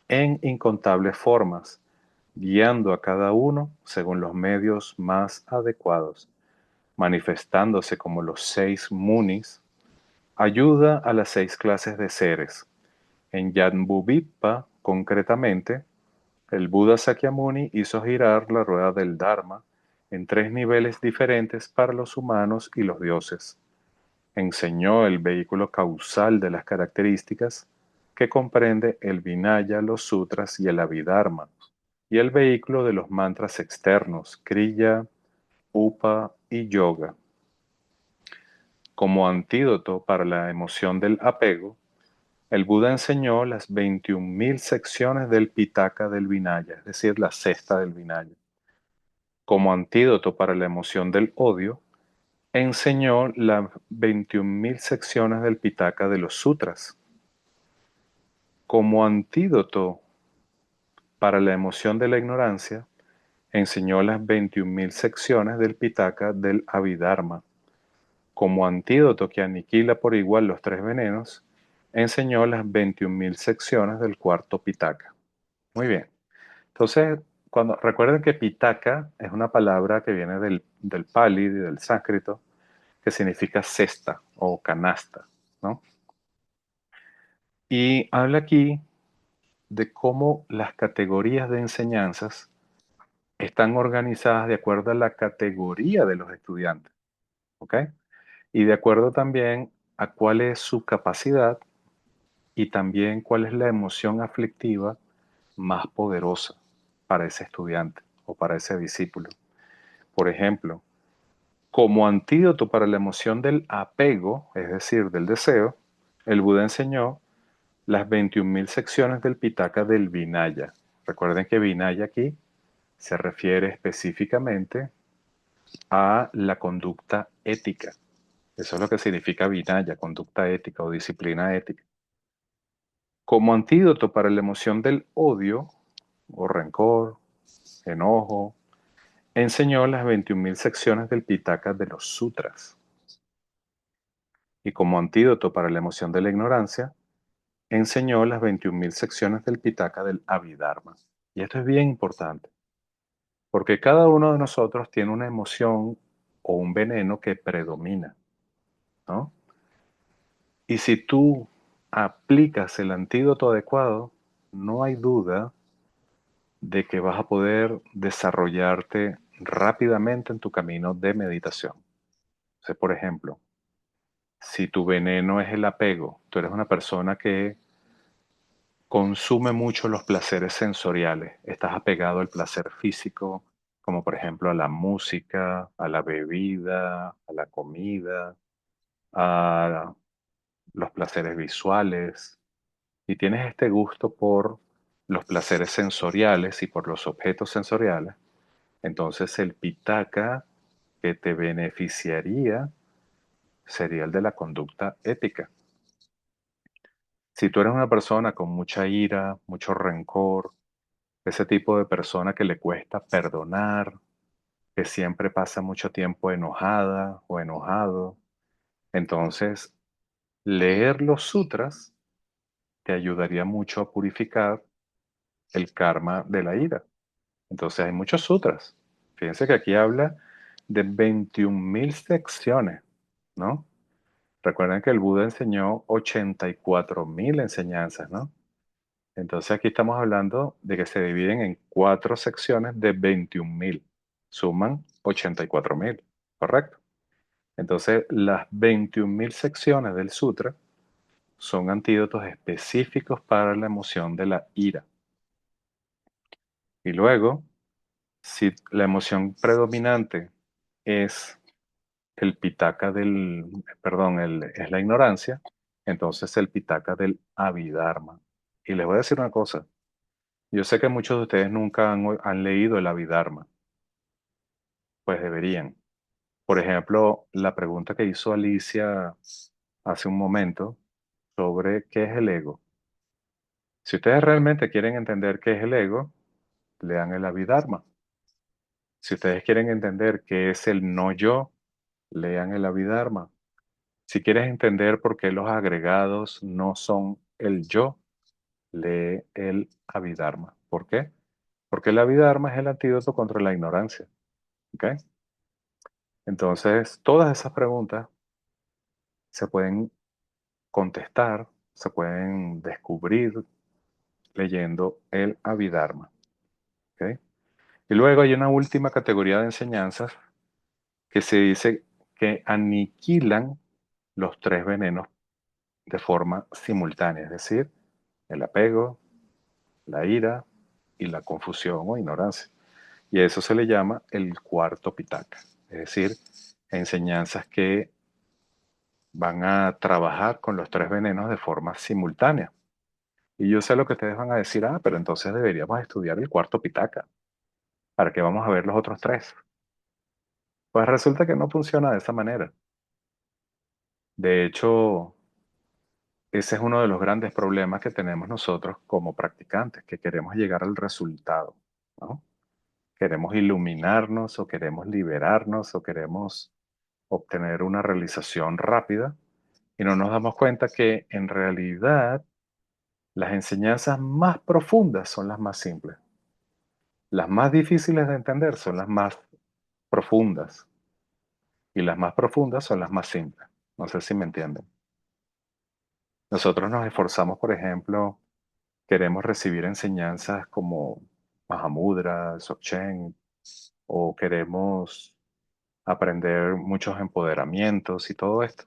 S2: en incontables formas, guiando a cada uno según los medios más adecuados, manifestándose como los 6 munis, ayuda a las 6 clases de seres. En Jambudvipa, concretamente, el Buda Sakyamuni hizo girar la rueda del Dharma en 3 niveles diferentes para los humanos y los dioses. Enseñó el vehículo causal de las características, que comprende el Vinaya, los sutras y el Abhidharma, y el vehículo de los mantras externos, Kriya, Upa y Yoga. Como antídoto para la emoción del apego, el Buda enseñó las 21.000 secciones del Pitaka del Vinaya, es decir, la cesta del Vinaya. Como antídoto para la emoción del odio, enseñó las 21.000 secciones del Pitaka de los Sutras. Como antídoto para la emoción de la ignorancia, enseñó las 21.000 secciones del Pitaka del Abhidharma. Como antídoto que aniquila por igual los 3 venenos, enseñó las 21.000 secciones del cuarto Pitaka. Muy bien. Entonces, recuerden que Pitaka es una palabra que viene del Pali y del sánscrito, que significa cesta o canasta, ¿no? Y habla aquí de cómo las categorías de enseñanzas están organizadas de acuerdo a la categoría de los estudiantes, ¿ok? Y de acuerdo también a cuál es su capacidad y también cuál es la emoción aflictiva más poderosa para ese estudiante o para ese discípulo. Por ejemplo, como antídoto para la emoción del apego, es decir, del deseo, el Buda enseñó las 21.000 secciones del Pitaka del Vinaya. Recuerden que Vinaya aquí se refiere específicamente a la conducta ética. Eso es lo que significa Vinaya, conducta ética o disciplina ética. Como antídoto para la emoción del odio o rencor, enojo, enseñó las 21.000 secciones del Pitaka de los Sutras. Y como antídoto para la emoción de la ignorancia, enseñó las 21.000 secciones del Pitaka del Abhidharma. Y esto es bien importante, porque cada uno de nosotros tiene una emoción o un veneno que predomina, ¿no? Y si tú aplicas el antídoto adecuado, no hay duda de que vas a poder desarrollarte rápidamente en tu camino de meditación. O sea, por ejemplo, si tu veneno es el apego, tú eres una persona que consume mucho los placeres sensoriales, estás apegado al placer físico, como por ejemplo a la música, a la bebida, a la comida, a los placeres visuales, y tienes este gusto por los placeres sensoriales y por los objetos sensoriales, entonces el pitaka que te beneficiaría sería el de la conducta ética. Si tú eres una persona con mucha ira, mucho rencor, ese tipo de persona que le cuesta perdonar, que siempre pasa mucho tiempo enojada o enojado, entonces leer los sutras te ayudaría mucho a purificar el karma de la ira. Entonces hay muchos sutras. Fíjense que aquí habla de 21.000 secciones, ¿no? Recuerden que el Buda enseñó 84.000 enseñanzas, ¿no? Entonces aquí estamos hablando de que se dividen en 4 secciones de 21.000. Suman 84.000, ¿correcto? Entonces las 21.000 secciones del sutra son antídotos específicos para la emoción de la ira. Y luego, si la emoción predominante es el pitaka es la ignorancia, entonces el pitaka del abhidharma. Y les voy a decir una cosa, yo sé que muchos de ustedes nunca han leído el abhidharma, pues deberían. Por ejemplo, la pregunta que hizo Alicia hace un momento sobre qué es el ego. Si ustedes realmente quieren entender qué es el ego, lean el abhidharma. Si ustedes quieren entender qué es el no yo, lean el abhidharma. Si quieres entender por qué los agregados no son el yo, lee el Abhidharma. ¿Por qué? Porque el Abhidharma es el antídoto contra la ignorancia. ¿Ok? Entonces, todas esas preguntas se pueden contestar, se pueden descubrir leyendo el Abhidharma. ¿Ok? Y luego hay una última categoría de enseñanzas que se dice que aniquilan los 3 venenos de forma simultánea, es decir, el apego, la ira y la confusión o ignorancia. Y a eso se le llama el cuarto pitaka, es decir, enseñanzas que van a trabajar con los 3 venenos de forma simultánea. Y yo sé lo que ustedes van a decir, pero entonces deberíamos estudiar el cuarto pitaka. ¿Para qué vamos a ver los otros 3? Pues resulta que no funciona de esa manera. De hecho, ese es uno de los grandes problemas que tenemos nosotros como practicantes, que queremos llegar al resultado, ¿no? Queremos iluminarnos o queremos liberarnos o queremos obtener una realización rápida y no nos damos cuenta que en realidad las enseñanzas más profundas son las más simples. Las más difíciles de entender son las más profundas y las más profundas son las más simples. No sé si me entienden. Nosotros nos esforzamos, por ejemplo, queremos recibir enseñanzas como Mahamudra, Dzogchen, o queremos aprender muchos empoderamientos y todo esto.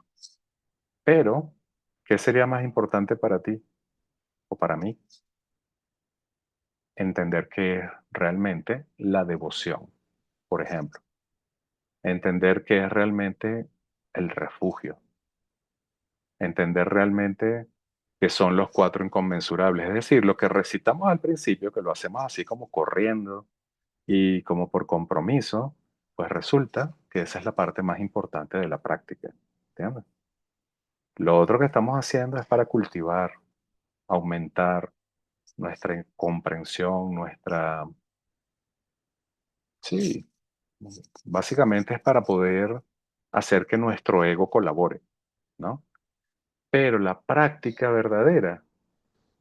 S2: Pero, ¿qué sería más importante para ti o para mí? Entender qué es realmente la devoción, por ejemplo. Entender qué es realmente el refugio. Entender realmente qué son los 4 inconmensurables. Es decir, lo que recitamos al principio, que lo hacemos así como corriendo y como por compromiso, pues resulta que esa es la parte más importante de la práctica. ¿Entiendes? Lo otro que estamos haciendo es para cultivar, aumentar nuestra comprensión, sí, básicamente es para poder hacer que nuestro ego colabore, ¿no? Pero la práctica verdadera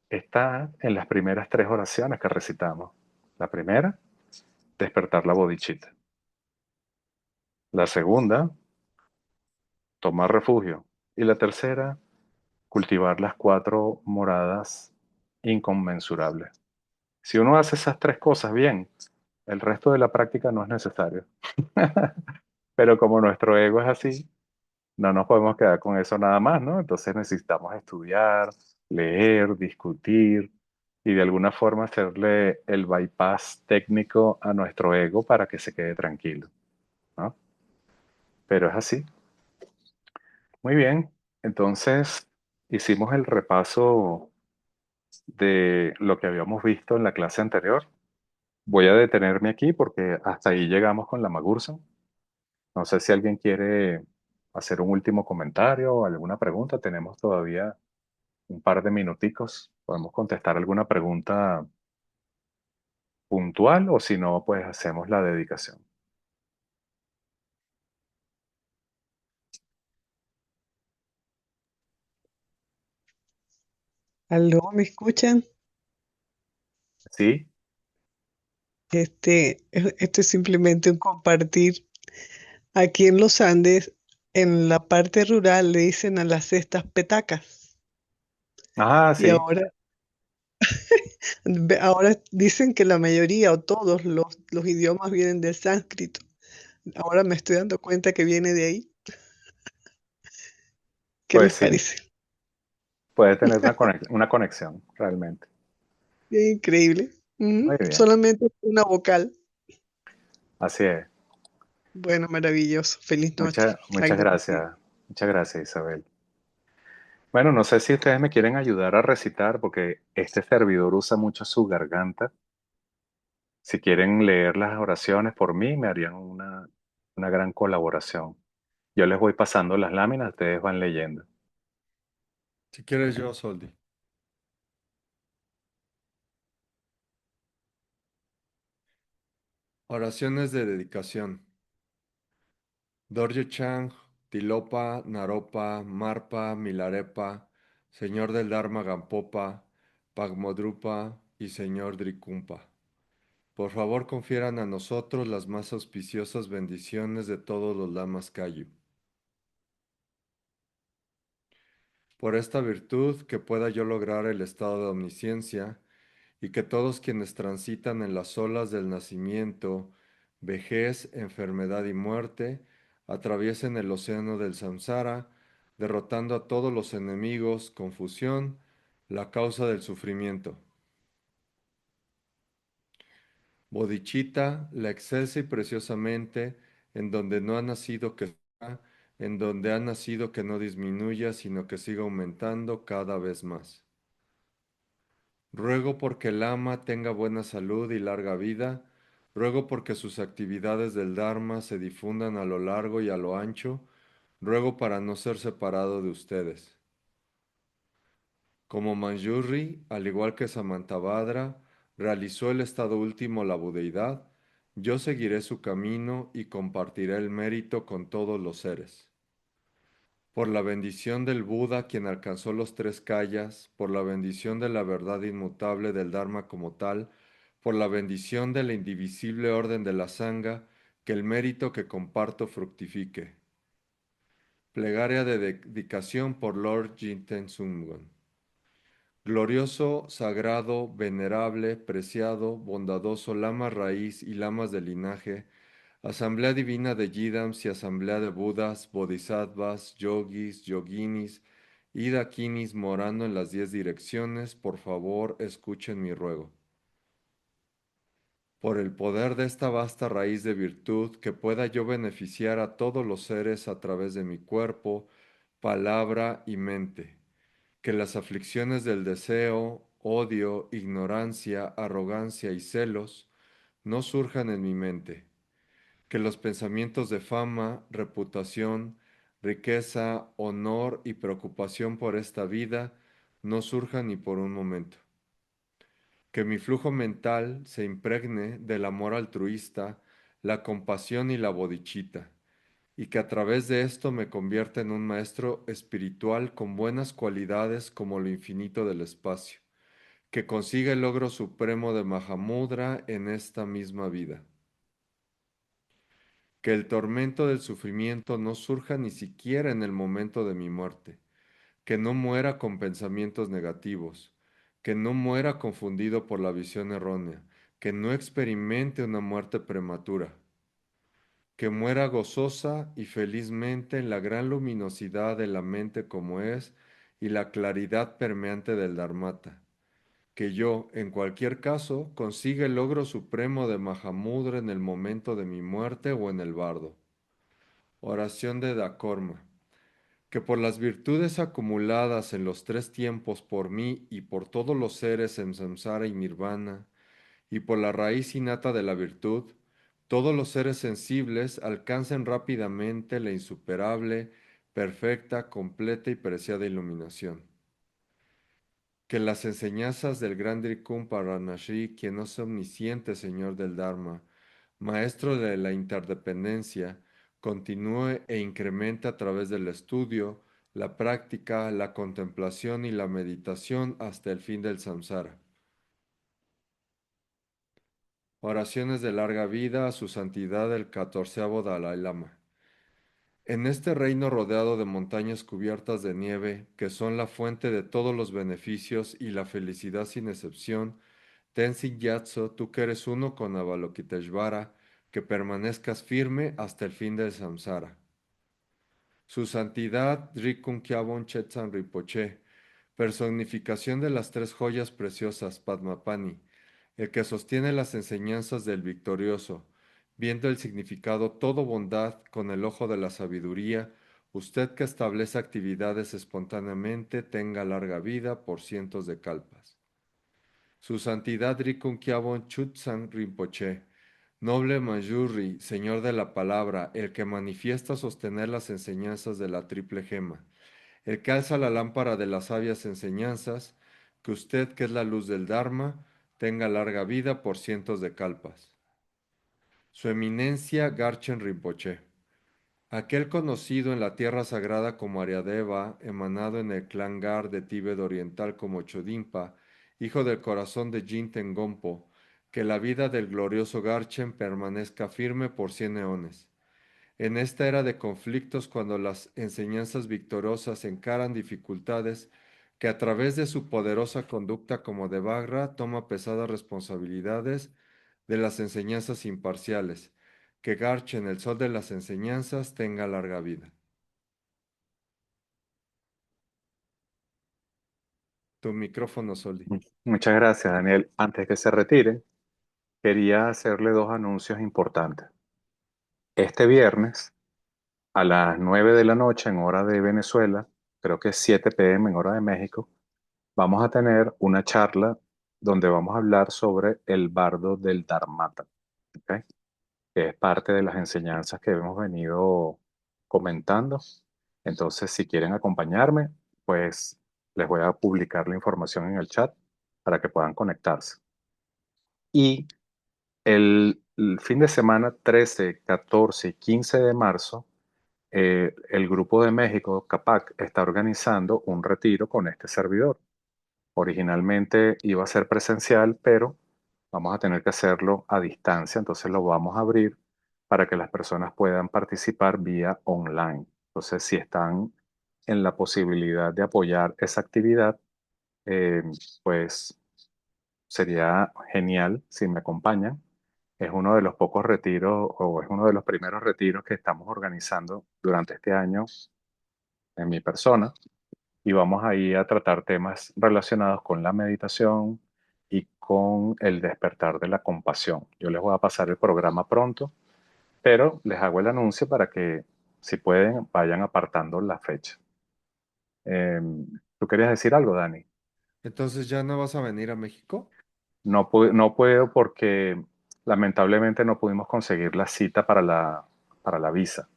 S2: está en las primeras 3 oraciones que recitamos. La primera, despertar la bodhicitta. La segunda, tomar refugio. Y la tercera, cultivar las cuatro moradas inconmensurables. Si uno hace esas tres cosas bien, el resto de la práctica no es necesario. Pero como nuestro ego es así, no nos podemos quedar con eso nada más, ¿no? Entonces necesitamos estudiar, leer, discutir y de alguna forma hacerle el bypass técnico a nuestro ego para que se quede tranquilo, ¿no? Pero es así. Muy bien. Entonces hicimos el repaso de lo que habíamos visto en la clase anterior. Voy a detenerme aquí porque hasta ahí llegamos con la Magursa. No sé si alguien quiere hacer un último comentario o alguna pregunta. Tenemos todavía un par de minuticos. Podemos contestar alguna pregunta puntual o si no, pues hacemos la dedicación.
S4: ¿Aló? ¿Me escuchan?
S2: ¿Sí?
S4: Esto es simplemente un compartir. Aquí en los Andes, en la parte rural, le dicen a las cestas petacas.
S2: Ah,
S4: Y
S2: sí.
S4: ahora dicen que la mayoría o todos los idiomas vienen del sánscrito. Ahora me estoy dando cuenta que viene de ahí. ¿Qué
S2: Pues
S4: les
S2: sí.
S4: parece?
S2: Puede tener una conexión, realmente.
S4: Increíble.
S2: Muy bien.
S4: Solamente una vocal.
S2: Así es.
S4: Bueno, maravilloso. Feliz noche.
S2: Muchas
S4: Agradecido.
S2: gracias. Muchas gracias, Isabel. Bueno, no sé si ustedes me quieren ayudar a recitar porque este servidor usa mucho su garganta. Si quieren leer las oraciones por mí, me harían una gran colaboración. Yo les voy pasando las láminas, ustedes van leyendo.
S1: Si quieres yo, Soldi. Oraciones de dedicación. Dorje Chang, Tilopa, Naropa, Marpa, Milarepa, Señor del Dharma Gampopa, Pagmodrupa y Señor Drikumpa. Por favor, confieran a nosotros las más auspiciosas bendiciones de todos los lamas Kayu. Por esta virtud que pueda yo lograr el estado de omnisciencia y que todos quienes transitan en las olas del nacimiento, vejez, enfermedad y muerte, atraviesen el océano del samsara, derrotando a todos los enemigos, confusión, la causa del sufrimiento. Bodichita, la excelsa y preciosamente, en donde no ha nacido que sea, en donde ha nacido que no disminuya, sino que siga aumentando cada vez más. Ruego porque el ama tenga buena salud y larga vida. Ruego porque sus actividades del Dharma se difundan a lo largo y a lo ancho. Ruego para no ser separado de ustedes. Como Manjurri, al igual que Samantabhadra, realizó el estado último la budeidad, yo seguiré su camino y compartiré el mérito con todos los seres. Por la bendición del Buda, quien alcanzó los tres kayas, por la bendición de la verdad inmutable del Dharma como tal, por la bendición de la indivisible orden de la Sangha, que el mérito que comparto fructifique. Plegaria de dedicación por Lord Jinten Sumgon. Glorioso, sagrado, venerable, preciado, bondadoso Lama raíz y lamas de linaje, Asamblea Divina de Yidams y Asamblea de Budas, Bodhisattvas, Yogis, Yoginis y Dakinis morando en las 10 direcciones, por favor escuchen mi ruego. Por el poder de esta vasta raíz de virtud, que pueda yo beneficiar a todos los seres a través de mi cuerpo, palabra y mente. Que las aflicciones del deseo, odio, ignorancia, arrogancia y celos no surjan en mi mente. Que los pensamientos de fama, reputación, riqueza, honor y preocupación por esta vida no surjan ni por un momento. Que mi flujo mental se impregne del amor altruista, la compasión y la bodichita, y que a través de esto me convierta en un maestro espiritual con buenas cualidades como lo infinito del espacio, que consiga el logro supremo de Mahamudra en esta misma vida. Que el tormento del sufrimiento no surja ni siquiera en el momento de mi muerte, que no muera con pensamientos negativos, que no muera confundido por la visión errónea, que no experimente una muerte prematura, que muera gozosa y felizmente en la gran luminosidad de la mente como es y la claridad permeante del Dharmata, que yo, en cualquier caso, consiga el logro supremo de Mahamudra en el momento de mi muerte o en el bardo. Oración de Dakorma. Que por las virtudes acumuladas en los tres tiempos por mí y por todos los seres en samsara y nirvana, y por la raíz innata de la virtud, todos los seres sensibles alcancen rápidamente la insuperable, perfecta, completa y preciada iluminación. Que las enseñanzas del gran Drikung Paranashri, quien es omnisciente Señor del Dharma, Maestro de la interdependencia, continúe e incremente a través del estudio, la práctica, la contemplación y la meditación hasta el fin del samsara. Oraciones de larga vida a su santidad el 14º Dalai Lama. En este reino rodeado de montañas cubiertas de nieve, que son la fuente de todos los beneficios y la felicidad sin excepción, Tenzin Gyatso, tú que eres uno con Avalokiteshvara, que permanezcas firme hasta el fin del samsara. Su santidad Drikung Kyabon Chetsan Rinpoche, personificación de las tres joyas preciosas Padmapani, el que sostiene las enseñanzas del victorioso, viendo el significado todo bondad con el ojo de la sabiduría, usted que establece actividades espontáneamente tenga larga vida por cientos de kalpas. Su santidad Rikun Kyabon Chutsan Rinpoche, noble Manjurri, señor de la palabra, el que manifiesta sostener las enseñanzas de la triple gema, el que alza la lámpara de las sabias enseñanzas, que usted, que es la luz del Dharma, tenga larga vida por cientos de kalpas. Su eminencia Garchen Rinpoche, aquel conocido en la tierra sagrada como Ariadeva, emanado en el clan Gar de Tíbet oriental como Chodimpa, hijo del corazón de Jinten Gompo, que la vida del glorioso Garchen permanezca firme por 100 eones. En esta era de conflictos, cuando las enseñanzas victoriosas encaran dificultades, que a través de su poderosa conducta como de Bagra toma pesadas responsabilidades de las enseñanzas imparciales, que Garchen, el sol de las enseñanzas, tenga larga vida. Tu micrófono, Soli.
S2: Muchas gracias, Daniel. Antes que se retire, quería hacerle dos anuncios importantes. Este viernes, a las 9 de la noche en hora de Venezuela, creo que es 7 p.m. en hora de México, vamos a tener una charla donde vamos a hablar sobre el bardo del Dharmata, ¿ok? Que es parte de las enseñanzas que hemos venido comentando. Entonces, si quieren acompañarme, pues les voy a publicar la información en el chat para que puedan conectarse. Y el fin de semana 13, 14 y 15 de marzo, el Grupo de México, CAPAC, está organizando un retiro con este servidor. Originalmente iba a ser presencial, pero vamos a tener que hacerlo a distancia, entonces lo vamos a abrir para que las personas puedan participar vía online. Entonces, si están en la posibilidad de apoyar esa actividad, eh, pues sería genial si me acompañan. Es uno de los pocos retiros o es uno de los primeros retiros que estamos organizando durante este año en mi persona y vamos ahí a tratar temas relacionados con la meditación y con el despertar de la compasión. Yo les voy a pasar el programa pronto, pero les hago el anuncio para que, si pueden, vayan apartando la fecha. Eh, ¿Tú querías decir algo, Dani?
S1: Entonces, ¿ya no vas a venir a México?
S2: No puedo porque lamentablemente no pudimos conseguir la cita para la visa.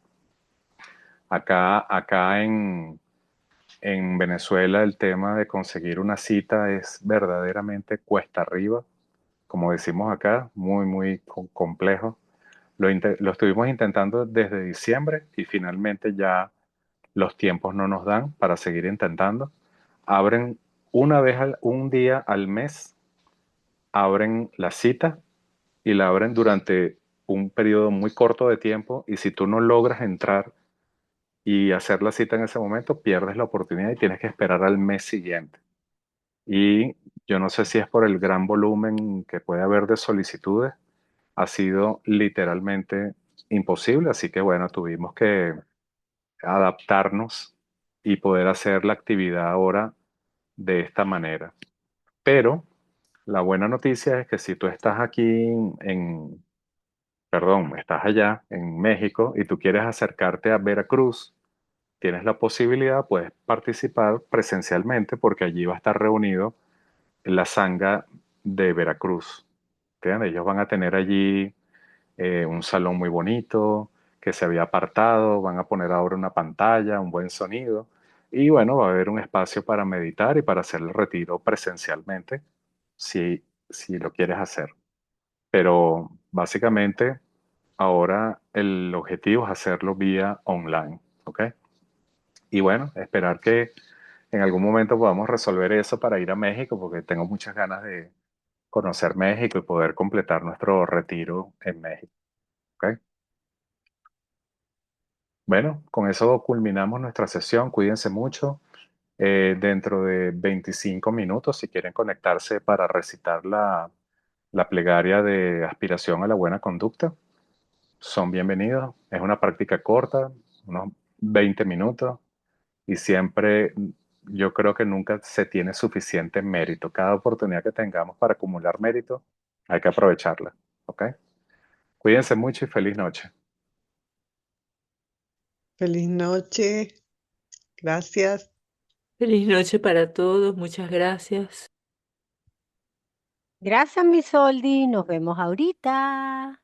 S2: Acá en Venezuela el tema de conseguir una cita es verdaderamente cuesta arriba, como decimos acá, muy complejo. Lo estuvimos intentando desde diciembre y finalmente ya los tiempos no nos dan para seguir intentando. Abren un día al mes, abren la cita y la abren durante un periodo muy corto de tiempo y si tú no logras entrar y hacer la cita en ese momento, pierdes la oportunidad y tienes que esperar al mes siguiente. Y yo no sé si es por el gran volumen que puede haber de solicitudes, ha sido literalmente imposible, así que bueno, tuvimos que adaptarnos y poder hacer la actividad ahora de esta manera. Pero la buena noticia es que si tú estás aquí perdón, estás allá en México y tú quieres acercarte a Veracruz, tienes la posibilidad, puedes participar presencialmente porque allí va a estar reunido la Sanga de Veracruz. ¿Entiendes? Ellos van a tener allí un salón muy bonito que se había apartado, van a poner ahora una pantalla, un buen sonido y bueno, va a haber un espacio para meditar y para hacer el retiro presencialmente si lo quieres hacer. Pero básicamente ahora el objetivo es hacerlo vía online, ¿ok? Y bueno, esperar que en algún momento podamos resolver eso para ir a México, porque tengo muchas ganas de conocer México y poder completar nuestro retiro en México, ¿ok? Bueno, con eso culminamos nuestra sesión. Cuídense mucho. Dentro de 25 minutos, si quieren conectarse para recitar la plegaria de aspiración a la buena conducta, son bienvenidos. Es una práctica corta, unos 20 minutos, y siempre yo creo que nunca se tiene suficiente mérito. Cada oportunidad que tengamos para acumular mérito, hay que aprovecharla. ¿Ok? Cuídense mucho y feliz noche.
S4: Feliz noche. Gracias.
S5: Feliz noche para todos, muchas gracias.
S6: Gracias, mi Soldi. Nos vemos ahorita.